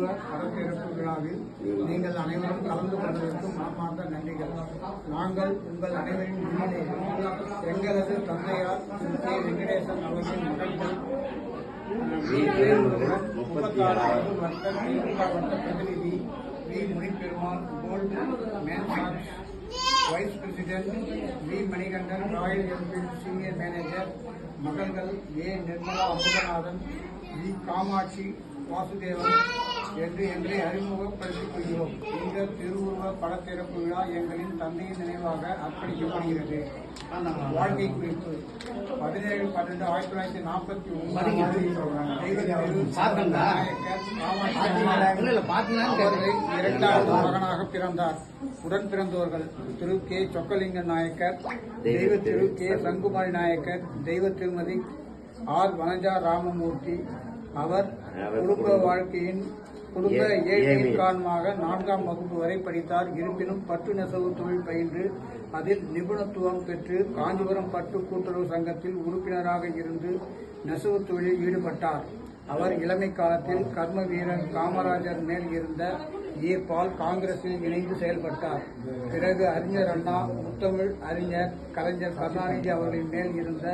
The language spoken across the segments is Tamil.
அறிமுக படத்திறப்பு விழாவில் நீங்கள் அனைவரும் கலந்து கொண்டதற்கு மனமார்ந்த நன்றிகள். நாங்கள் உங்கள் அனைவரின் முன்னிலையில் எங்களது தந்தையார் திரு கே. வெங்கடேசன் அவர்களின் மகன்கள் 36வது வட்ட திமுக வட்ட பிரதிநிதி வி. முனிப்பெருமாள், கோல்டு மேன்சார்ஜ் vice president V. Manikandan, Royal Enfield senior manager, மகள்கள் ஏ. நிர்மலா அமுதநாதன், வி. காமாட்சி வாசுதேவன் என்று எங்களை அறிமுகப்படுத்திக் கொள்கிறோம். இந்த திருவுருவ படத்திறப்பு விழா எங்களின் தந்தையின் நினைவாக அர்ப்பணிக்கப்படுகிறது. வாழ்க்கை குறிப்பு 17/12/1949 இரண்டாவது மகனாக பிறந்தார். உடன் பிறந்தோர்கள் திரு கே. சொக்கலிங்க நாயக்கர், தெய்வ திரு கே. சங்குமாரி நாயக்கர், தெய்வ திருமதி ஆர். வனஜா ராமமூர்த்தி. அவர் குடும்ப ஏழ்மையின் காரணமாக 4ஆம் வகுப்பு வரை படித்தார். இருப்பினும் பட்டு நெசவு தொழில் பயின்று அதில் நிபுணத்துவம் பெற்று காஞ்சிபுரம் பட்டு கூட்டுறவு சங்கத்தில் உறுப்பினராக இருந்து நெசவு தொழிலில் ஈடுபட்டார். அவர் இளமை காலத்தில் கர்ம வீரர் காமராஜர் மேல் இருந்த ஈர்ப்பால் காங்கிரஸில் இணைந்து செயல்பட்டார். பிறகு அறிஞர் அண்ணா, முத்தமிழ் அறிஞர் கலைஞர் கருணாநிதி அவர்களின் மேல் இருந்த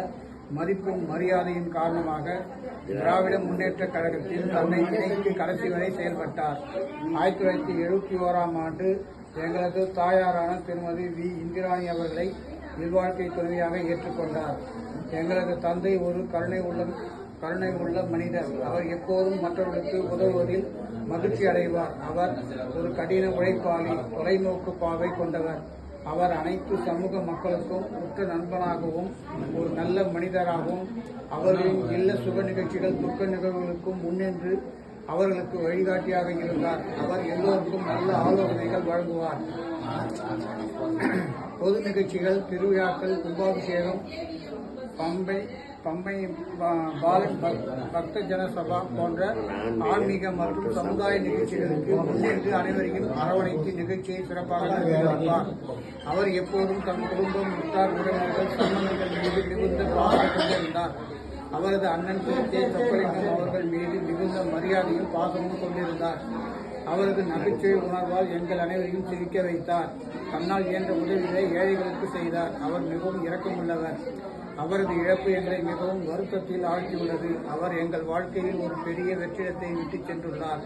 மதிப்பும் மரியாதையின் காரணமாக திராவிட முன்னேற்றக் கழகத்தில் தன்னை இணைத்து கடைசி வரை செயல்பட்டார். 1971ஆம் ஆண்டு எங்களது தாயாரான திருமதி வி. இந்திராணி அவர்களை இல்வாழ்க்கை துணைவியாக ஏற்றுக்கொண்டார். எங்களது தந்தை ஒரு கருணை உள்ள மனிதர். அவர் எப்போதும் மற்றவர்களுக்கு உதவுவதில் மகிழ்ச்சி அடைவார். அவர் ஒரு கடின உழைப்பாளி, தொலைநோக்கு பார்வை கொண்டவர். அவர் அனைத்து சமூக மக்களுக்கும் உற்ற நண்பனாகவும் ஒரு நல்ல மனிதராகவும் அவர்களின் இல்ல சுப நிகழ்ச்சிகள் துக்க நிகழ்வுகளுக்கும் முன்னின்று அவர்களுக்கு வழிகாட்டியாக இருந்தார். அவர் எல்லோருக்கும் நல்ல ஆலோசனைகள் வழங்குவார். பொது நிகழ்ச்சிகள், திருவிழாக்கள், கும்பாபிஷேகம், பம்பை பாலன் பக்த ஜன சபா போன்ற ஆன்மீக மற்றும் சமுதாய நிகழ்ச்சிகளுக்கு முன்னின்று அனைவரையும் அரவணைத்து நிகழ்ச்சியை சிறப்பாக நடத்தினார். அவர் எப்போதும் தம் குடும்பம், உற்றார் உறவினர்கள், சம்பந்தங்கள் மீது மிகுந்த பாசம் கொண்டிருந்தார். அவரது அண்ணன் திரு கே. சொக்கலிங்கம் அவர்கள் மீது மிகுந்த மரியாதையும் பாசமும் கொண்டிருந்தார். அவரது நகைச்சுவை உணர்வால் எங்கள் அனைவரையும் சிரிக்க வைத்தார். தன்னால் இயன்ற உதவிகளை ஏழைகளுக்கு செய்தார். அவர் மிகவும் இரக்கமுள்ளவர். அவரது இழப்பு எங்களை மிகவும் வருத்தத்தில் ஆழ்த்தியுள்ளது. அவர் எங்கள் வாழ்க்கையில் ஒரு பெரிய வெற்றிடத்தை விட்டுச் சென்றுள்ளார்.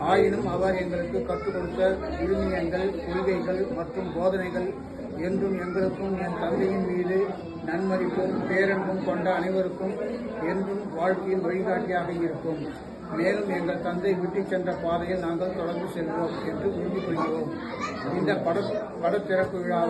ஆயினும் அவர் எங்களுக்கு கற்றுக் கொடுத்த விழுமியங்கள், கொள்கைகள் மற்றும் போதனைகள் என்றும் எங்களுக்கும் என் தந்தையின் மீது நன்மதிப்பும் பேரன்பும் கொண்ட அனைவருக்கும் என்றும் வாழ்க்கையில் வழிகாட்டியாக இருக்கும். மேலும் எங்கள் தந்தை விட்டுச் சென்ற பாதையில் நாங்கள் தொடர்ந்து செல்வோம் என்று உறுதி கொள்கிறோம். இந்த படத்திறப்பு விழாவை